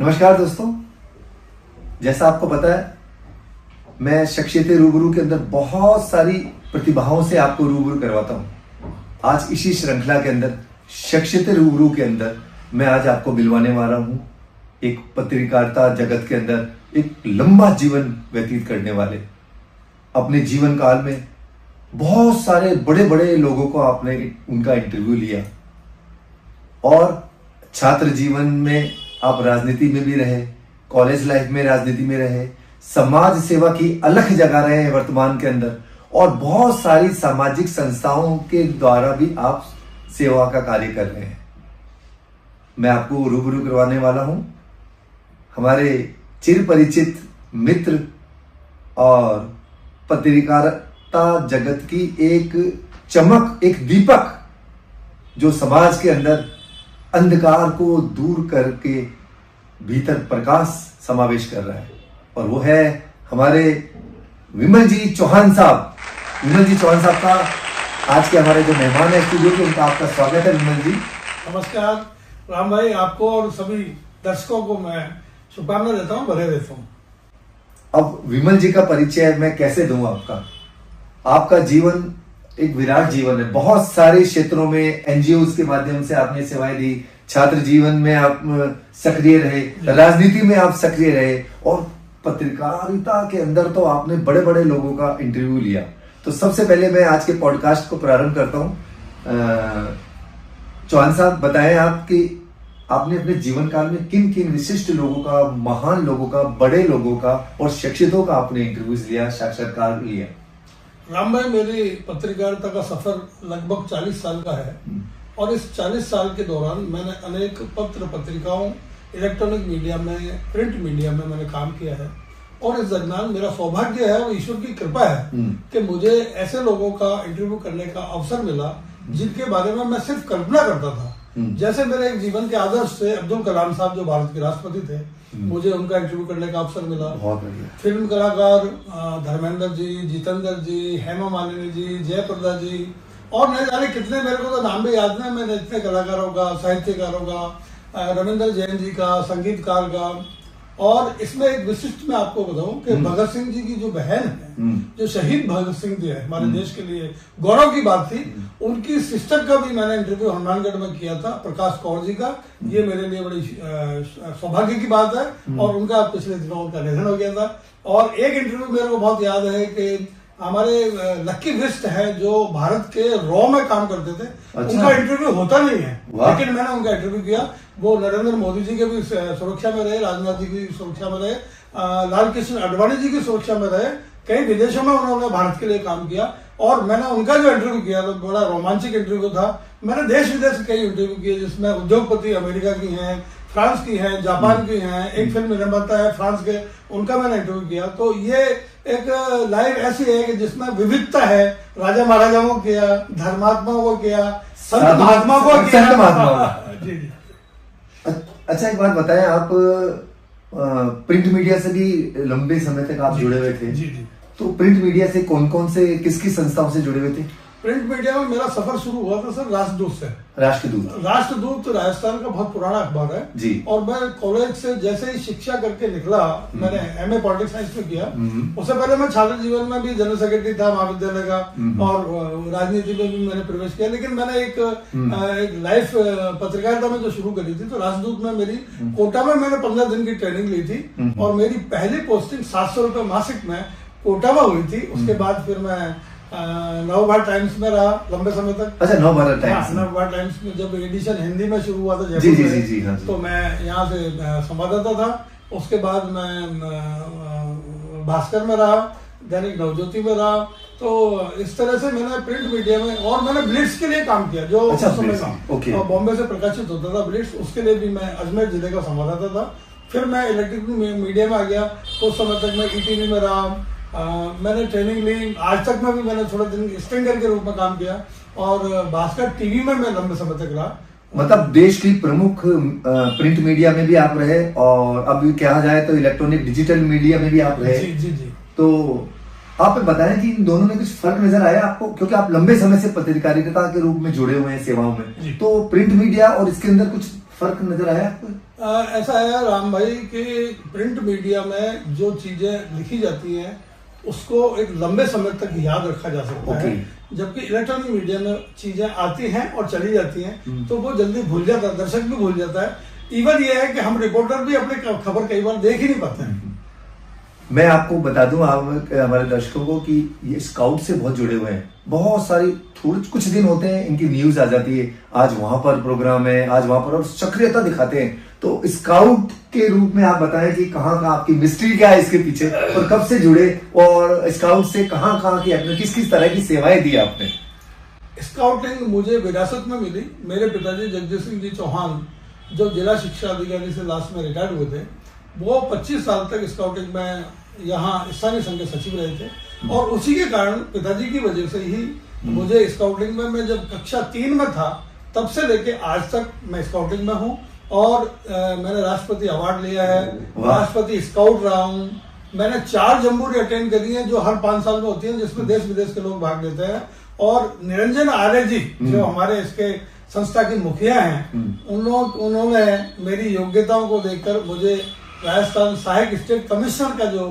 नमस्कार दोस्तों, जैसा आपको पता है मैं शख्सियत रूबरू के अंदर बहुत सारी प्रतिभाओं से आपको रूबरू करवाता हूं। आज इसी श्रृंखला के अंदर शख्सियत रूबरू के अंदर मैं आज आपको मिलवाने वाला हूं एक पत्रकारिता जगत के अंदर एक लंबा जीवन व्यतीत करने वाले, अपने जीवन काल में बहुत सारे बड़े बड़े लोगों को आपने उनका इंटरव्यू लिया और छात्र जीवन में आप राजनीति में भी रहे, कॉलेज लाइफ में राजनीति में रहे, समाज सेवा की अलग जगह रहे हैं वर्तमान के अंदर, और बहुत सारी सामाजिक संस्थाओं के द्वारा भी आप सेवा का कार्य कर रहे हैं। मैं आपको रूबरू करवाने वाला हूं हमारे चिर परिचित मित्र और पत्रकारिता जगत की एक चमक, एक दीपक जो समाज के अंदर अंधकार को दूर करके भीतर प्रकाश समावेश कर रहा है, और वो है हमारे विमल जी चौहान साहब। विमल जी चौहान साहब का आज के हमारे जो मेहमान है स्टूडियो के, उनका आपका स्वागत है। विमल जी नमस्कार। राम भाई, आपको और सभी दर्शकों को मैं शुभकामना देता हूँ, बधाई देता हूँ। अब विमल जी का परिचय मैं कैसे दूं आपका जीवन एक विराट जीवन है। बहुत सारे क्षेत्रों में एनजीओ के माध्यम से आपने सेवाएं दी, छात्र जीवन में आप सक्रिय रहे, राजनीति में आप सक्रिय रहे, और पत्रकारिता के अंदर तो आपने बड़े बड़े लोगों का इंटरव्यू लिया। तो सबसे पहले मैं आज के पॉडकास्ट को प्रारंभ करता हूं। चौहान साहब, बताएं आपकी आपने अपने जीवन काल में किन किन विशिष्ट लोगों का, महान लोगों का, बड़े लोगों का और शख्सियतों का आपने इंटरव्यूज लिया, साक्षात्कार लिया? राम भाई, मेरी पत्रकारिता का सफर लगभग 40 साल का है, और इस 40 साल के दौरान मैंने अनेक पत्र पत्रिकाओं, इलेक्ट्रॉनिक मीडिया में, प्रिंट मीडिया में मैंने काम किया है। और इस दरम्यान मेरा सौभाग्य है और ईश्वर की कृपा है कि मुझे ऐसे लोगों का इंटरव्यू करने का अवसर मिला जिनके बारे में मैं सिर्फ कल्पना करता था। जैसे मेरे एक जीवन के आदर्श थे अब्दुल कलाम साहब, जो भारत के राष्ट्रपति थे, मुझे उनका इंटरव्यू करने का अवसर मिला। फिल्म कलाकार धर्मेंद्र जी, जितेंद्र जी, हेमा मालिनी जी, जयप्रदा जी, और नहीं जाने कितने, मेरे को तो नाम भी याद नहीं, मैंने इतने कलाकारों का, साहित्यकारों का, रविंद्र जैन जी का, संगीतकार का। और इसमें एक विशिष्ट मैं आपको बताऊं कि भगत सिंह जी की जो बहन है, जो शहीद भगत सिंह जी है, हमारे देश के लिए गौरव की बात थी, उनकी सिस्टर का भी मैंने इंटरव्यू हनुमानगढ़ में किया था, प्रकाश कौर जी का। ये मेरे लिए बड़ी सौभाग्य की बात है, और उनका पिछले दिनों उनका निधन हो गया था। और एक इंटरव्यू मेरे को बहुत याद है कि हमारे लक्की विस्ट है जो भारत के रॉ में काम करते थे। अच्छा। उनका इंटरव्यू होता नहीं है, लेकिन मैंने उनका इंटरव्यू किया। वो नरेंद्र मोदी जी के भी सुरक्षा में रहे, राजनाथ जी की सुरक्षा में रहे, लाल कृष्ण आडवाणी जी की सुरक्षा में रहे, कई विदेशों में उन्होंने भारत के लिए काम किया। और मैंने उनका जो इंटरव्यू किया तो बड़ा रोमांचक इंटरव्यू था। मैंने देश विदेश के कई इंटरव्यू किए, जिसमें उद्योगपति अमेरिका की हैं, फ्रांस की हैं, जापान की हैं, एक फिल्म निर्माता है फ्रांस के, उनका मैंने इंटरव्यू किया। तो ये एक लाइफ ऐसी है कि जिसमें विविधता है। राजा महाराजाओं को किया, धर्मात्माओं को किया, संत महात्मा को किया। जी जी। अच्छा, एक बात बताएं, आप प्रिंट मीडिया से भी लंबे समय तक आप जुड़े हुए थे। जी जी। तो प्रिंट मीडिया से कौन कौन से, किसकी संस्थाओं से जुड़े हुए थे? प्रिंट मीडिया में मेरा सफर शुरू हुआ था सर राष्ट्रदूत से। राष्ट्रदूत राजस्थान का बहुत पुराना अखबार है जी। और मैं कॉलेज से जैसे ही शिक्षा करके निकला, मैंने एमए पॉलिटिक्स साइंस में किया। उससे पहले मैं छात्र जीवन में भी जनरल सेक्रेटरी था महाविद्यालय का, और राजनीति में भी मैंने प्रवेश किया। लेकिन मैंने एक लाइफ पत्रकारिता में जो शुरू करी थी, तो राष्ट्रदूत में मेरी कोटा में मैंने 15 दिन की ट्रेनिंग ली थी, और मेरी पहली पोस्टिंग 700 रुपए मासिक में कोटा में हुई थी। उसके बाद फिर मैं नवभारत टाइम्स में रहा लंबे समय तक। अच्छा, नवभारत टाइम्स। नवभारत टाइम्स में जब एडिशन हिंदी में शुरू हुआ था जी जी जी जी, हाँ जी। तो मैं यहाँ से संवाददाता था। उसके बाद मैं भास्कर में रहा, दैनिक नवज्योति में रहा। तो इस तरह से मैंने प्रिंट मीडिया में, और मैंने ब्लिट्स के लिए काम किया, जो अच्छा, बॉम्बे से प्रकाशित होता था ब्लिट्स, उसके लिए भी मैं अजमेर जिले का संवाददाता था। फिर मैं इलेक्ट्रिक मीडिया में आ गया। कुछ समय तक मैं ईटीवी में रहा। मैंने ट्रेनिंग ली। आज तक में भी मैंने थोड़े दिन स्ट्रिंगर के रूप में काम किया, और भास्कर टीवी में मैं लंबे समय तक रहा। मतलब देश की प्रमुख प्रिंट मीडिया में भी आप रहे, और अब कहा जाए तो इलेक्ट्रॉनिक डिजिटल मीडिया में भी आप रहे। जी जी जी। तो आप बताएं कि इन दोनों में कुछ फर्क नजर आया आपको, क्योंकि आप लंबे समय से पत्रकारिता के रूप में जुड़े हुए हैं सेवाओं में, तो प्रिंट मीडिया और इसके अंदर कुछ फर्क नजर आया आपको? ऐसा है राम भाई कि प्रिंट मीडिया में जो चीजें लिखी जाती हैं उसको एक लंबे समय तक याद रखा जा सकता है, जबकि इलेक्ट्रॉनिक मीडिया में चीजें आती हैं और चली जाती हैं तो वो जल्दी भूल जाता है, दर्शक भी भूल जाता है। इवन ये है कि हम रिपोर्टर भी अपने खबर कई बार देख ही नहीं पाते हैं। मैं आपको बता दूं आप हमारे दर्शकों को कि ये स्काउट से बहुत जुड़े हुए हैं। बहुत सारी थोड़े कुछ दिन होते हैं इनकी न्यूज आ जाती है, आज वहां पर प्रोग्राम है, आज वहां पर, और सक्रियता दिखाते हैं। तो स्काउट के रूप में आप बताएं कि कहाँ का आपकी मिस्ट्री क्या है इसके पीछे, और कब से जुड़े, और स्काउट से कहाँ कहाँ की आपने किस किस तरह की सेवाएं दी आपने? स्काउटिंग मुझे विरासत में मिली। मेरे पिताजी जगदीश सिंह जी चौहान जो जिला शिक्षा अधिकारी से लास्ट में रिटायर्ड हुए थे, वो 25 साल तक स्काउटिंग में यहाँ स्थानीय संघ के सचिव रहे थे, और उसी के कारण पिताजी की वजह से ही मुझे स्काउटिंग में, मैं जब कक्षा 3 में था तब से लेके आज तक मैं स्काउटिंग में हूँ। और मैंने राष्ट्रपति अवार्ड लिया है, राष्ट्रपति स्काउट रहा हूँ। मैंने 4 जम्बूरी अटेंड करी है जो हर 5 साल में होती है, जिसमें देश विदेश के लोग भाग लेते हैं। और निरंजन आर्य जी जो हमारे इसके संस्था की मुखिया हैं, उन्होंने मेरी योग्यताओं को देखकर मुझे राजस्थान सहायक स्टेट कमिश्नर का जो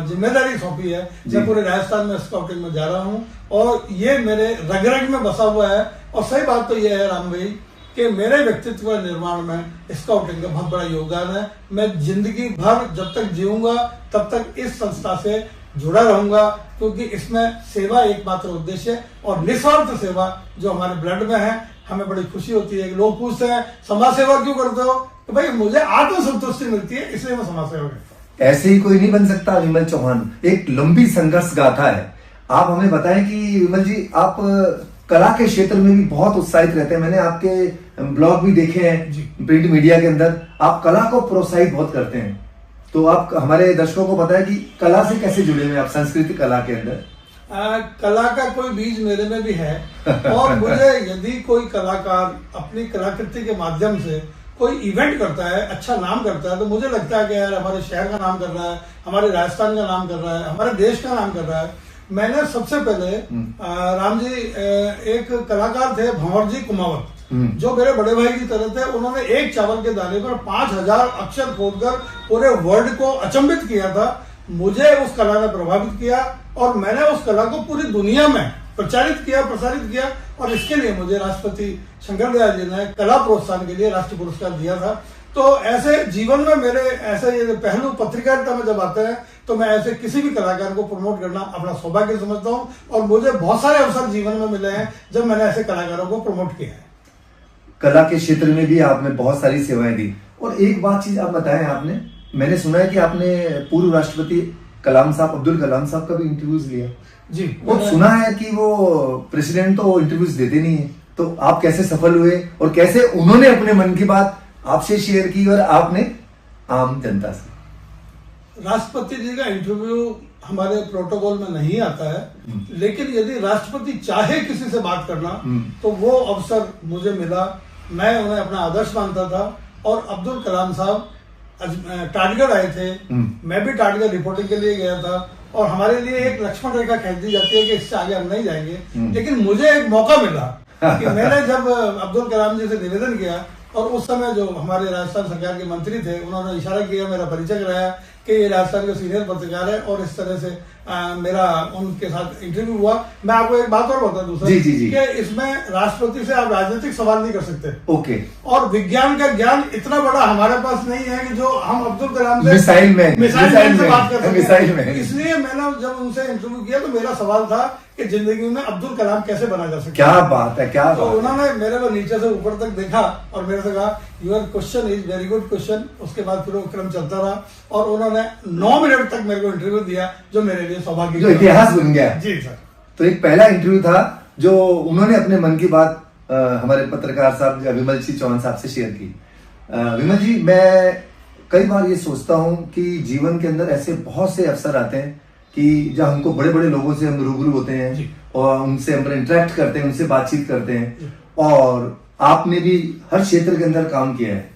जिम्मेदारी सौंपी है। मैं पूरे राजस्थान में स्काउटिंग में जा रहा हूँ और ये मेरे रग रग में बसा हुआ है। और सही बात तो ये है राम भाई कि मेरे व्यक्तित्व निर्माण में स्काउटिंग का बहुत बड़ा योगदान है। मैं जिंदगी भर जब तक जीऊंगा तब तक इस संस्था से जुड़ा रहूंगा, क्योंकि इसमें सेवा एकमात्र उद्देश्य है और निस्वार्थ सेवा जो हमारे ब्लड में है। हमें बड़ी खुशी होती है। लोग पूछते हैं समाज सेवा क्यों करते हो, तो भाई मुझे आत्मसंतुष्टि मिलती है, इसलिए मैं समाज सेवा करता हूँ। ऐसे ही कोई नहीं बन सकता। विमल चौहान एक लंबी संघर्ष गाथा है। आप हमें बताएं कि विमल जी, आप कला के क्षेत्र में भी बहुत उत्साहित रहते हैं। मैंने आपके ब्लॉग भी देखे हैं प्रिंट मीडिया के अंदर, आप कला को प्रोत्साहित बहुत करते हैं। तो आप हमारे दर्शकों को बताएं कि कला से कैसे जुड़े हुए आप, संस्कृति कला के अंदर? कला का कोई बीज मेरे में भी है और मुझे यदि कोई कलाकार अपनी कलाकृति के माध्यम से कोई इवेंट करता है, अच्छा नाम करता है, तो मुझे लगता है कि यार हमारे शहर का नाम कर रहा है, हमारे राजस्थान का नाम कर रहा है, हमारे देश का नाम कर रहा है। मैंने सबसे पहले राम जी एक कलाकार थे भंवर जी कुमावत, जो मेरे बड़े भाई की तरह थे। उन्होंने एक चावल के दाने पर 5000 अक्षर खोदकर पूरे वर्ल्ड को अचंभित किया था। मुझे उस कला ने प्रभावित किया और मैंने उस कला को पूरी दुनिया में प्रचारित किया, प्रसारित किया। और इसके लिए मुझे राष्ट्रपति शंकर दयाल जी ने कला प्रोत्साहन के लिए राष्ट्रीय पुरस्कार दिया था। तो ऐसे जीवन में मेरे ऐसे ये पहलू पत्रकारिता में जब आते हैं तो मैं ऐसे किसी भी कलाकार को प्रमोट करना अपना सौभाग्य समझता हूँ। और मुझे बहुत सारे अवसर जीवन में मिले हैं जब मैंने ऐसे कलाकारों को प्रमोट किया है। कला के क्षेत्र में भी आपने बहुत सारी सेवाएं दी। और एक बात चीज आप बताएं, आपने, मैंने सुना है कि आपने पूर्व राष्ट्रपति कलाम साहब, अब्दुल कलाम साहब का भी इंटरव्यूज लिया जी। और सुना है कि वो प्रेसिडेंट तो इंटरव्यूज देते नहीं है, तो आप कैसे सफल हुए और कैसे उन्होंने अपने मन की बात आपसे शेयर की और आपने आम जनता से? राष्ट्रपति जी का इंटरव्यू हमारे प्रोटोकॉल में नहीं आता है, लेकिन यदि राष्ट्रपति चाहे किसी से बात करना तो वो अवसर मुझे मिला। मैं उन्हें अपना आदर्श मानता था। और अब्दुल कलाम साहब टाटगढ़ आए थे, मैं भी टाटगढ़ रिपोर्टिंग के लिए गया था और हमारे लिए एक लक्ष्मण रेखा खींच दी जाती है कि इससे आगे हम नहीं जाएंगे। लेकिन मुझे एक मौका मिला कि मैंने जब अब्दुल कलाम जी से निवेदन किया और उस समय जो हमारे राजस्थान सरकार के मंत्री थे उन्होंने इशारा किया, मेरा परिचय कराया कि ये राजस्थान के सीनियर पत्रकार है और इस तरह से मेरा उनके साथ इंटरव्यू हुआ। मैं आपको एक बात और बता दूं सर कि इसमें राष्ट्रपति से आप राजनीतिक सवाल नहीं कर सकते। ओके। और विज्ञान का ज्ञान इतना बड़ा हमारे पास नहीं है कि जो हम अब्दुल कलाम से मिसाइल मैन से बात कर सकते। इसलिए मैंने जब उनसे इंटरव्यू किया तो मेरा सवाल था कि जिंदगी में अब्दुल कलाम कैसे बना जा सकता। क्या बात है, क्या तो उन्होंने मेरे को नीचे से ऊपर तक देखा और मेरे से कहा your question is very good question. उसके बाद फिर वो क्रम चलता रहा और उन्होंने 9 मिनट तक मेरे को इंटरव्यू दिया, जो मेरे लिए सौभाग्य, जो इतिहास बन गया। जी सर। तो एक पहला इंटरव्यू था जो उन्होंने अपने मन की बात हमारे पत्रकार साहब विमल सिंह चौहान साहब से शेयर की। विमल जी, मैं कई बार ये सोचता हूँ कि जीवन के अंदर ऐसे बहुत से अवसर आते हैं कि जब हमको बड़े बड़े लोगों से हम रूबरू होते हैं और उनसे हम इंटरेक्ट करते हैं, उनसे बातचीत करते हैं। और आपने भी हर क्षेत्र के अंदर काम किया है।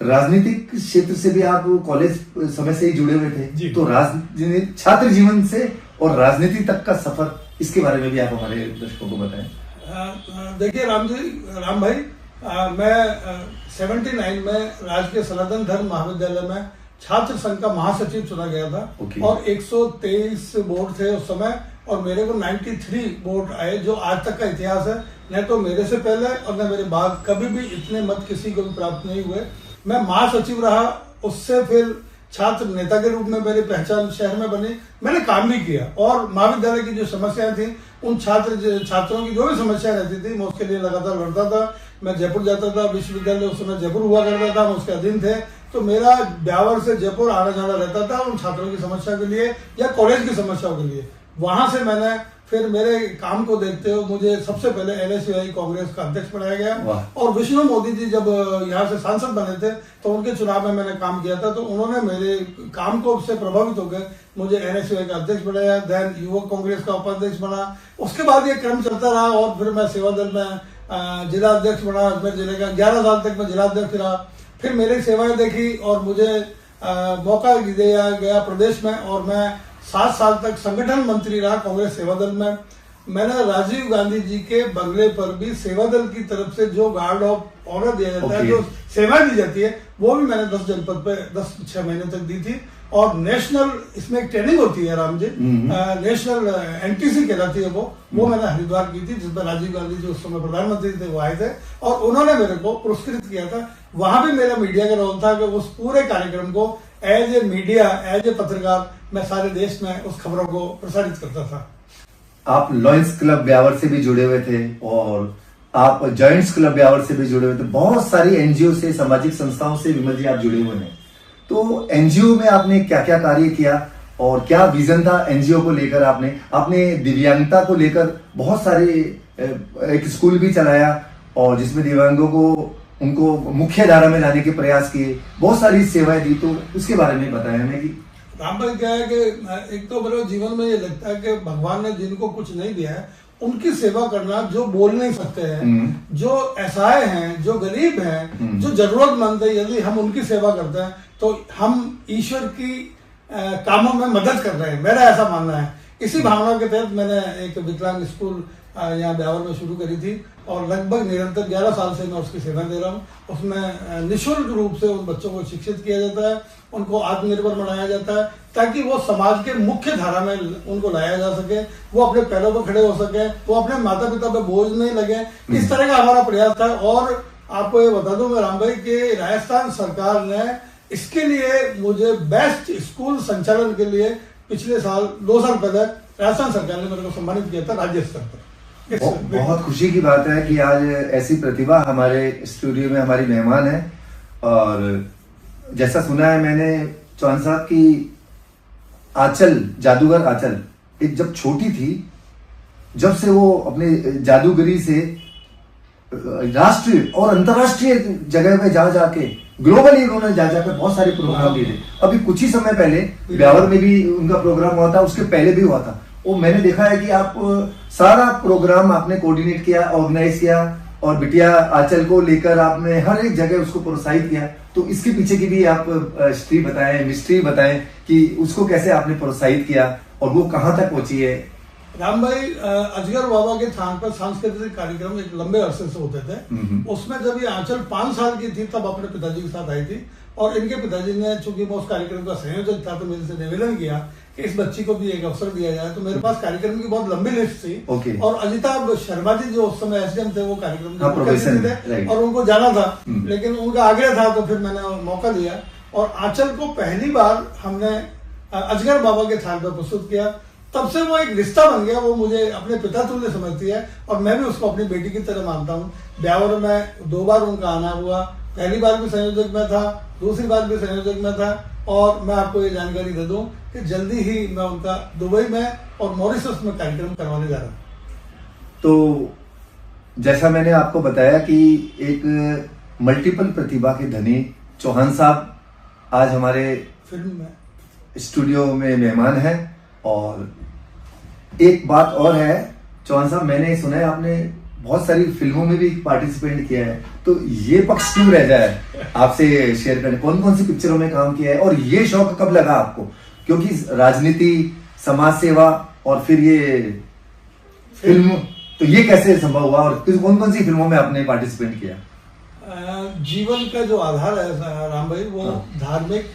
राजनीतिक क्षेत्र से भी आप कॉलेज समय से ही जुड़े हुए थे, तो राजनीति, छात्र जीवन से और राजनीति तक का सफर, इसके बारे में भी आप हमारे दर्शकों को बताएं। देखिए राम भाई, मैं 79 में राजकीय सनातन धर्म महाविद्यालय में छात्र संघ का महासचिव चुना गया था। Okay. और 123 बोर्ड थे उस समय, और मेरे को 93 बोर्ड आए, जो आज तक का इतिहास है। न तो मेरे से पहले और न मेरे बाद कभी भी इतने मत किसी को भी प्राप्त नहीं हुए। मैं महासचिव रहा, उससे फिर छात्र नेता के रूप में मेरी पहचान शहर में बनी। मैंने काम भी किया, और महाविद्यालय की जो समस्याएं थी, उन छात्रों की जो भी समस्या रहती थी, मैं उसके लिए लगातार लड़ता था। मैं जयपुर जाता था, विश्वविद्यालय उस समय जयपुर हुआ करता था, मैं उसके अधीन थे, तो मेरा ब्यावर से जयपुर आना जाना रहता था उन छात्रों की समस्या के लिए या कॉलेज की समस्याओं के लिए। वहां से मैंने फिर मेरे काम को देखते हुए मुझे सबसे पहले NSUI कांग्रेस का अध्यक्ष बनाया गया। और विष्णु मोदी जी जब यहाँ से सांसद बने थे तो उनके चुनाव में मैंने काम किया था, तो उन्होंने मेरे काम को से प्रभावित होकर मुझे NSUI का अध्यक्ष बनाया। देन युवक कांग्रेस का उपाध्यक्ष बना। उसके बाद ये क्रम चलता रहा, और फिर मैं सेवा दल में जिला अध्यक्ष बना। अजमेर जिले का 11 साल तक मैं जिला अध्यक्ष रहा। फिर मेरी सेवाएं देखी और मुझे मौका दिया गया प्रदेश में, और मैं 7 साल तक संगठन मंत्री रहा कांग्रेस सेवा दल में। मैंने राजीव गांधी जी के बंगले पर भी सेवा दल की तरफ से जो गार्ड ऑफ ऑनर दिया जाता है, जो सेवा दी जाती है, वो भी मैंने 10 जनपद पे 6 महीने तक दी थी। और नेशनल, इसमें एक ट्रेनिंग होती है राम जी, नेशनल NTC कहलाती है वो मैंने हरिद्वार की थी, जिसमें राजीव गांधी जी उस समय प्रधानमंत्री थे, वो आए थे और उन्होंने मेरे को पुरस्कृत किया था। वहां भी मेरा मीडिया का रोल था कि उस पूरे कार्यक्रम को as a media, as a पत्रकार, मैं सारे देश में उस खबरों को प्रसारित करता था। आप लॉयंस क्लब ब्यावर से भी जुड़े हुए थे, और आप जॉइंट्स क्लब ब्यावर से भी जुड़े हुए थे। बहुत सारी NGO से, सामाजिक संस्थाओं से विमल जी आप जुड़े हुए हैं। तो NGO में आपने क्या क्या कार्य किया, और क्या विजन था NGO को लेकर? आपने दिव्यांगता को लेकर बहुत सारे, एक स्कूल भी चलाया, और जिसमें दिव्यांगों को उनको मुख्य धारा में लाने के प्रयास किए, बहुत सारी सेवाएं दी। तो उसके बारे में बताया हमें कि राम भाई क्या है कि एक तो मेरे जीवन में ये लगता है कि भगवान ने जिनको कुछ नहीं दिया है उनकी सेवा करना, जो बोल नहीं सकते हैं, जो असहाय हैं, जो गरीब हैं, जो जरूरतमंद है, यदि हम उनकी सेवा करते हैं तो हम ईश्वर की कामों में मदद कर रहे हैं, मेरा ऐसा मानना है। इसी भावना के तहत मैंने एक विकलांग स्कूल यहाँ ब्यावर में शुरू करी थी, और लगभग निरंतर 11 साल से मैं उसकी सेवा दे रहा हूँ। उसमें निःशुल्क रूप से उन बच्चों को शिक्षित किया जाता है, उनको आत्मनिर्भर बनाया जाता है, ताकि वो समाज के मुख्य धारा में उनको लाया जा सके, वो अपने पैरों पर खड़े हो सके, वो अपने माता पिता पे बोझ नहीं लगे। इस तरह का हमारा प्रयास था। और आपको ये बता दूं मैं राम भाई कि राजस्थान सरकार ने इसके लिए मुझे बेस्ट स्कूल संचालन के लिए पिछले साल 2 साल पहले राजस्थान सरकार ने मेरे को सम्मानित किया था राज्य स्तर पर। बहुत खुशी की बात है कि आज ऐसी प्रतिभा हमारे स्टूडियो में हमारी मेहमान है। और जैसा सुना है मैंने, चौहान साहब की आंचल, जादूगर आंचल, एक जब छोटी थी, जब से वो अपने जादूगरी से राष्ट्रीय और अंतर्राष्ट्रीय जगह पे जा जाके, ग्लोबली उन्होंने जा जाकर बहुत सारे प्रोग्राम दिए थे। अभी कुछ ही समय पहले ब्यावर में भी उनका प्रोग्राम हुआ था, उसके पहले भी हुआ था। वो मैंने देखा है कि आप सारा प्रोग्राम आपने कोऑर्डिनेट किया, ऑर्गेनाइज किया, और बिटिया आंचल को लेकर आपने हर एक जगह उसको प्रोत्साहित किया। तो इसके पीछे की भी आप हिस्ट्री बताएं, मिस्ट्री बताएं कि उसको कैसे आपने प्रोत्साहित किया और वो कहाँ तक पहुंची है। राम भाई, अजगर बाबा के स्थान पर सांस्कृतिक कार्यक्रम एक लंबे अरसे से होते थे। उसमें जब ये आंचल 5 साल की थी तब अपने पिताजी के साथ आई थी, और इनके पिताजी ने, चूंकि मैं उस कार्यक्रम का संयोजक था, तो मेरे से निवेदन किया कि इस बच्ची को भी एक अवसर दिया जाए। तो मेरे पास कार्यक्रम की बहुत लंबी लिस्ट थी। और अजिताभ शर्मा जी जो उस समय SDM थे, वो कार्यक्रम थे और उनको जाना था, लेकिन उनका आग्रह था, तो फिर मैंने मौका लिया। और आंचल को पहली बार हमने अजगर बाबा के स्थान पर प्रस्तुत किया। तब से वो एक रिश्ता बन गया, वो मुझे अपने पिता तुल्य समझती है, और मैं भी उसको अपनी बेटी की तरह मानता हूँ। ब्यावर में 2 बार उनका आना हुआ, पहली बार भी संयोजक में था, दूसरी बार भी संयोजक में था। और मैं आपको ये जानकारी दे दूं कि जल्दी ही मैं उनका दुबई में और मॉरिशस में कार्यक्रम करवाने जा रहा हूं। तो जैसा मैंने आपको बताया कि एक मल्टीपल प्रतिभा के धनी चौहान साहब आज हमारे फिल्म में स्टूडियो में मेहमान हैं। और एक बात और है चौहान साहब, मैंने सुना है आपने बहुत सारी फिल्मों में भी पार्टिसिपेट किया है, तो ये पक्ष क्यों रह जाए आपसे शेयर करें? कौन कौन सी पिक्चरों में काम किया है, और ये शौक कब लगा आपको? क्योंकि राजनीति, समाज सेवा और फिर ये फिल्म, तो ये कैसे संभव हुआ, और कौन कौन सी फिल्मों में आपने पार्टिसिपेट किया? जीवन का जो आधार है राम भाई, वो धार्मिक,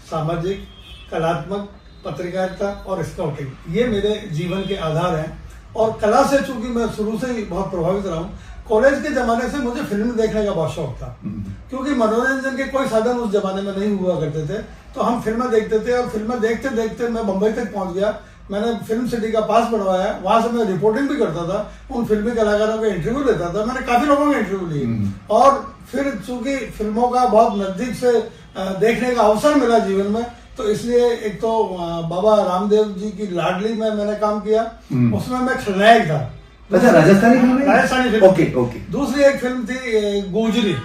सामाजिक, कलात्मक, पत्रकारिता और स्काउटिंग, ये मेरे जीवन के आधार हैं। और कला से चूंकि मैं शुरू से ही बहुत प्रभावित रहा हूँ, कॉलेज के जमाने से मुझे फिल्म देखने का बहुत शौक था, क्योंकि मनोरंजन के कोई साधन उस जमाने में नहीं हुआ करते थे, तो हम फिल्में देखते थे। और फिल्में देखते देखते मैं बम्बई तक पहुंच गया। मैंने फिल्म सिटी का पास बनवाया, वहां से मैं रिपोर्टिंग भी करता था, उन फिल्मी कलाकारों का इंटरव्यू लेता था। मैंने काफी लोगों के इंटरव्यू लिए, और फिर चूंकि फिल्मों का बहुत नजदीक से देखने का अवसर मिला जीवन में, तो इसलिए एक तो बाबा रामदेव जी की लाडली में मैंने काम किया, उसमें मैं खलनायक था। अच्छा, Rajasthani film? Rajasthani film. Okay okay. दूसरी एक फिल्म थी गुजरी,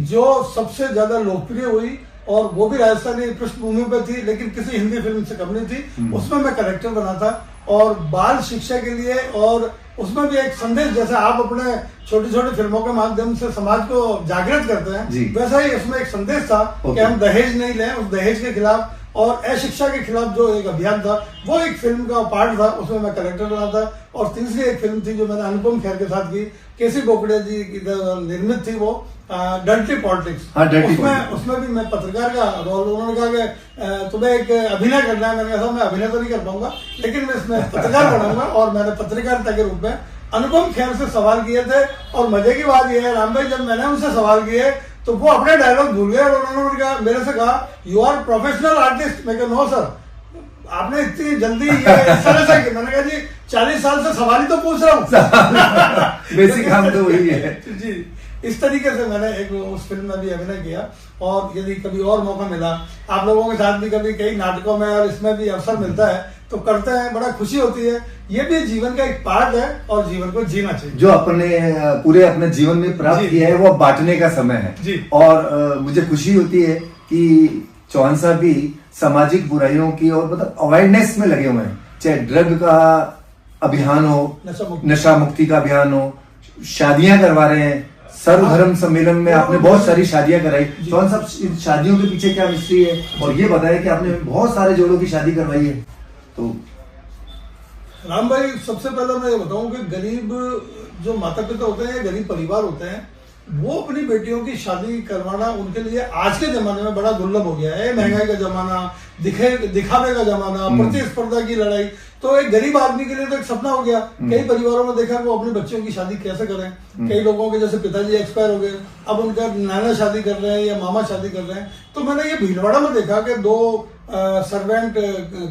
जो सबसे ज्यादा लोकप्रिय हुई, और वो भी राजस्थानी पृष्ठभूमि पे थी, लेकिन किसी हिंदी फिल्म से कम नहीं थी। उसमें मैं कैरेक्टर बना था, और बाल शिक्षा के लिए, और उसमें भी एक संदेश, जैसे आप अपने छोटी छोटी फिल्मों के माध्यम से समाज को जागृत करते हैं, वैसा ही उसमें एक संदेश था कि हम दहेज नहीं लें, उस दहेज के खिलाफ और अशिक्षा के खिलाफ जो एक अभियान था, वो एक फिल्म का पार्ट था, उसमें मैं कैरेक्टर बना था। और तीसरी एक फिल्म थी जो मैंने अनुपम खेर के साथ की, केसी बोकड़े जी की निर्मित थी, वो डर्टी पॉलिटिक्स। उसमें भी मैं पत्रकार का रोल, उन्होंने कहा कि तुम्हें एक अभिनय करना है। मैंने कहा मैं अभिनय तो नहीं कर पाऊंगा, लेकिन मैं इसमें पत्रकार बनाऊंगा, और मैंने पत्रकारिता के रूप में अनुपम खेर से सवाल किए थे। और मजे की बात यह है राम भाई, जब मैंने उनसे सवाल किए तो वो अपने डायलॉग भूल गए, और उन्होंने मेरे से कहा यू आर प्रोफेशनल आर्टिस्ट। मैं कहा नो सर, आपने इतनी जल्दी ये इस तरह से की। मैंने कहा जी 40 साल से सवाल ही तो पूछ रहा हूँ। बेसिक काम तो वही है जी। इस तरीके से मैंने एक उस फिल्म में भी अभिनय किया, और यदि कभी और मौका मिला, आप लोगों के साथ भी कभी कई नाटकों में और इसमें भी अवसर मिलता है, तो करते हैं, बड़ा खुशी होती है। ये भी जीवन का एक पार्ट है, और जीवन को जीना चाहिए। जो अपने पूरे अपने जीवन में प्राप्त किया है, वो बांटने का समय है जी। और मुझे खुशी होती है कि चौहान साहब भी सामाजिक बुराइयों की और मतलब अवेयरनेस में लगे हुए हैं, चाहे ड्रग का अभियान हो, नशा मुक्ति का अभियान हो, शादियां करवा रहे हैं। सर्वधर्म सम्मेलन में आपने बहुत सारी शादियां कराई। चौहान साहब, इन शादियों के पीछे क्या मिस्ट्री है? और ये बताया कि आपने बहुत सारे जोड़ों की शादी करवाई है। तो राम भाई, सबसे पहले मैं ये बताऊं कि गरीब जो माता पिता होते हैं, गरीब परिवार होते हैं, वो अपनी बेटियों की शादी करवाना उनके लिए आज के जमाने में बड़ा दुर्लभ हो गया है। महंगाई का जमाना, दिखावे का जमाना, प्रतिस्पर्धा की लड़ाई, तो एक गरीब आदमी के लिए तो एक सपना हो गया। कई परिवारों में देखा वो अपने बच्चों की शादी कैसे करें। कई लोगों के जैसे पिताजी एक्सपायर हो गए, अब उनका नाना शादी कर रहे हैं या मामा शादी कर रहे हैं। तो मैंने ये भीलवाड़ा में देखा कि 2 सर्वेंट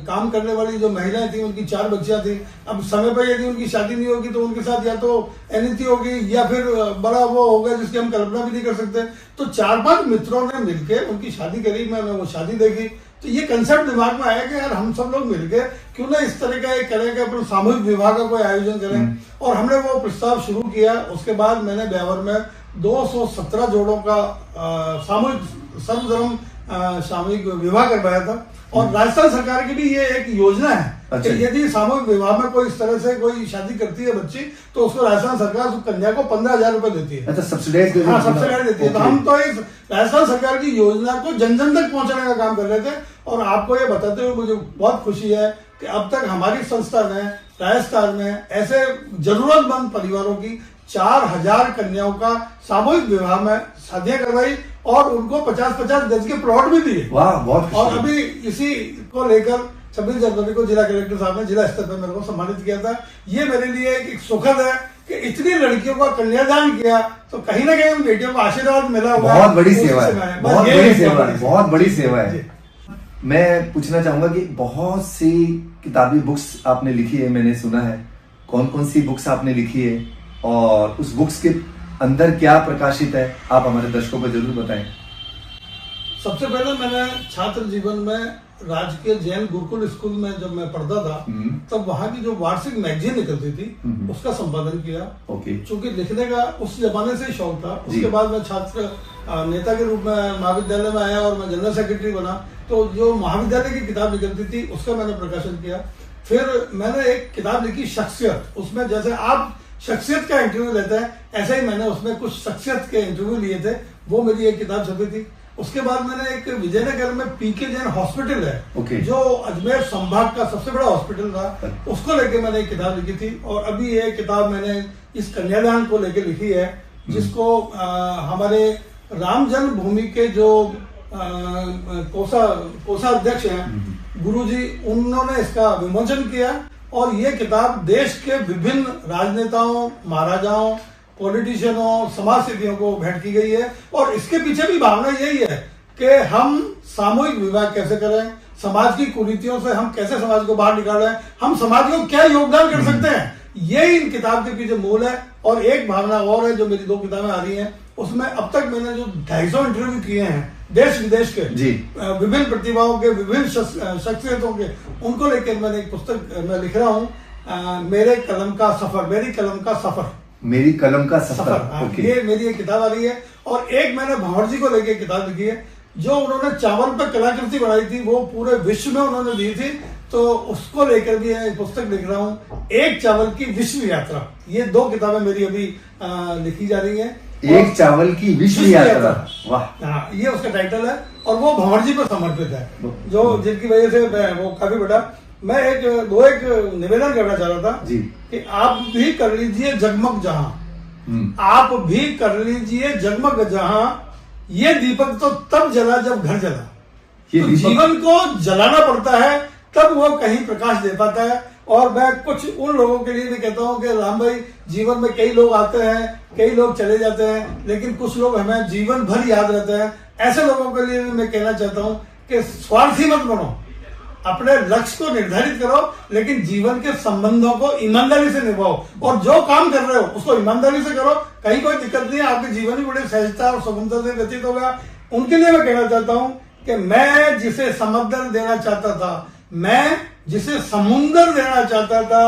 काम करने वाली जो महिलाएं थी, उनकी 4 बच्चियां थी। अब समय पर यदि उनकी शादी नहीं होगी तो उनके साथ या तो अनिति होगी, या फिर बड़ा वो होगा जिसकी हम कल्पना भी नहीं कर सकते। तो 4-5 मित्रों ने मिलकर उनकी शादी करी। मैंने वो शादी देखी, तो ये कंसेप्ट दिमाग में आया कि यार हम सब लोग मिलके क्यों ना इस तरह का एक करें कि अपन सामूहिक विवाह का कोई आयोजन करें। और हमने वो प्रस्ताव शुरू किया। उसके बाद मैंने ब्यावर में 217 जोड़ों का सामूहिक सर्वधर्म सामूहिक विवाह करवाया था। और राजस्थान सरकार की भी ये एक योजना है कि यदि सामूहिक विवाह में कोई इस तरह से कोई शादी करती है बच्ची, तो उसको राजस्थान सरकार उस कन्या को 15,000 रुपए देती है। अच्छा, सब्सिडाइज देती है। हाँ, सब्सिडाइज देती है। तो हम तो इस राजस्थान सरकार की योजना को जन जन तक पहुंचाने का काम कर रहे थे। और आपको ये बताते हुए मुझे बहुत खुशी है कि अब तक हमारी संस्था ने राजस्थान में ऐसे जरूरतमंद परिवारों की 4,000 कन्याओं का सामूहिक विवाह में शादियां करवाई, और उनको 50-50 गज के प्लॉट भी दिए। वाह, बहुत। और अभी इसी को लेकर 26 जनवरी को जिला कलेक्टर साहब ने जिला स्तर पर मेरे को सम्मानित किया था। ये मेरे लिए एक सुखद है कि इतनी लड़कियों का कन्यादान किया, तो कहीं ना कहीं उन बेटियों को आशीर्वाद मिला हुआ। बहुत बड़ी सेवा है, बहुत बड़ी सेवा है, बहुत बड़ी सेवा है। मैं पूछना चाहूंगा कि बहुत सी किताबी बुक्स आपने लिखी है, मैंने सुना है। कौन कौन सी बुक्स आपने लिखी है, और उस बुक्स के अंदर क्या प्रकाशित है, आप हमारे दर्शकों को जरूर बताएं। सबसे पहले मैंने छात्र जीवन में राजकीय जैन गुरुकुल स्कूल में जब मैं पढ़ता था, तब वहां की जो वार्षिक मैगजीन निकलती थी उसका संपादन किया। चूंकि लिखने का उस जमाने से ही शौक था। उसके बाद मैं छात्र नेता के रूप में महाविद्यालय में आया और मैं जनरल सेक्रेटरी बना। तो जो महाविद्यालय की किताब निकलती थी उसका मैंने प्रकाशन किया। फिर मैंने एक किताब लिखी शख्सियत। उसमें जैसे आप शख्सियत का इंटरव्यू लेते हैं, ऐसे ही मैंने उसमें कुछ शख्सियत के इंटरव्यू लिए थे। वो मेरी एक किताब छपी थी। उसके बाद मैंने एक विजयनगर में पीके जैन हॉस्पिटल है, जो अजमेर संभाग का सबसे बड़ा हॉस्पिटल था, उसको लेके मैंने एक किताब लिखी थी। और अभी ये किताब मैंने इस कन्यादान को लेके लिखी है। जिसको हमारे राम जन्मभूमि के जो कोषाध्यक्ष हैं गुरुजी, उन्होंने इसका विमोचन किया। और ये किताब देश के विभिन्न राजनेताओं, महाराजाओं, पॉलिटिशियनों, समाज सेवियों को भेंट की गई है। और इसके पीछे भी भावना यही है कि हम सामूहिक विवाह कैसे करें, समाज की कुरीतियों से हम कैसे समाज को बाहर निकालें, हम समाज को क्या योगदान कर सकते हैं, ये इन किताब के पीछे मूल है। और एक भावना और है, जो मेरी 2 किताबें आ रही हैं, उसमें अब तक मैंने जो 250 इंटरव्यू किए हैं देश विदेश के विभिन्न प्रतिभाओं के, विभिन्न शख्सियतों के, उनको लेकर मैंने एक पुस्तक मैं लिख रहा हूँ, मेरी कलम का सफर। मेरी कलम का सफर। ये मेरी एक किताब आ रही है। और एक मैंने भंवर जी को लेकर किताब लिखी है, जो उन्होंने चावल पर कलाकृति बनाई थी, वो पूरे विश्व में उन्होंने दी थी, तो उसको लेकर भी एक पुस्तक लिख रहा हूँ, एक चावल की विश्व यात्रा। ये 2 किताबें मेरी अभी लिखी जा रही है। एक चावल की विश्व यात्रा, वाह। हाँ, ये उसका टाइटल है और वो भंवर जी पर समर्पित है, जो जिनकी वजह से वो काफी बड़ा। मैं एक निवेदन करना चाह रहा था जी, कि आप भी कर लीजिए जगमग जहां, आप भी कर लीजिए जगमग जहां, ये दीपक तो तब जला जब घर जला। तो जीवन को जलाना पड़ता है, तब वो कहीं प्रकाश दे पाता है। और मैं कुछ उन लोगों के लिए भी कहता हूँ कि राम भाई, जीवन में कई लोग आते हैं, कई लोग चले जाते हैं, लेकिन कुछ लोग हमें जीवन भर याद रहते हैं। ऐसे लोगों के लिए भी मैं कहना चाहता हूँ कि स्वार्थी मत बनो, अपने लक्ष्य को निर्धारित करो, लेकिन जीवन के संबंधों को ईमानदारी से निभाओ। और जो काम कर रहे हो उसको ईमानदारी से करो, कहीं कोई दिक्कत नहीं है, आपके जीवन भी बड़े सहजता और सुगमता से व्यतीत होगा। उनके लिए मैं कहना चाहता हूँ कि मैं जिसे समंदर देना चाहता था, मैं जिसे समुंदर देना चाहता था,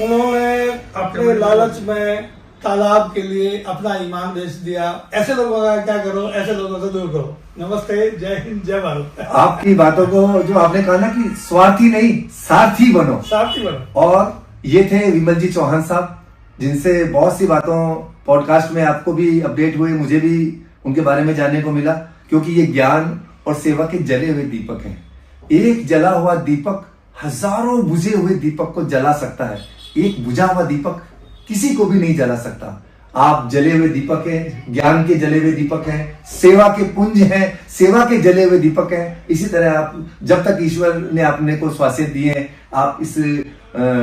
उन्होंने अपने लालच में तालाब के लिए अपना ईमान बेच दिया। ऐसे लोगों का क्या करो, ऐसे लोगों से दूर करो। नमस्ते, जय हिंद, जय भारत। आपकी बातों को जो आपने कहा ना कि स्वार्थी नहीं, सारथी बनो, सारथी बनो। और ये थे विमल जी चौहान साहब, जिनसे बहुत सी बातों पॉडकास्ट में आपको भी अपडेट हुए, मुझे भी उनके बारे में जानने को मिला, क्योंकि ये ज्ञान और सेवा के जले हुए दीपक हैं। एक जला हुआ दीपक हजारों बुझे हुए दीपक को जला सकता है, एक बुझा हुआ दीपक किसी को भी नहीं जला सकता। आप जले हुए दीपक हैं, ज्ञान के जले हुए दीपक हैं, सेवा के पुंज हैं, सेवा के जले हुए दीपक हैं। इसी तरह आप, जब तक ईश्वर ने आपने को श्वासें दी हैं, आप इस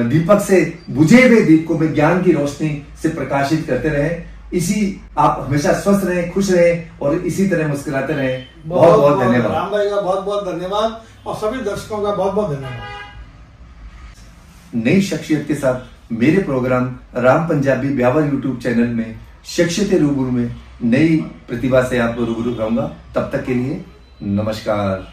दीपक से बुझे हुए दीपकों में ज्ञान की रोशनी से प्रकाशित करते रहें। आप हमेशा स्वस्थ रहें, खुश रहें और इसी तरह मुस्कुराते रहें। बहुत बहुत धन्यवाद राम भाई का, बहुत बहुत धन्यवाद, और सभी दर्शकों का बहुत बहुत धन्यवाद। नई शख्सियत के साथ मेरे program Ram Punjabi Beawar YouTube channel में शख्सियत रूबरू में नई प्रतिभा से आपको रूबरू कराऊंगा। तब तक के लिए नमस्कार।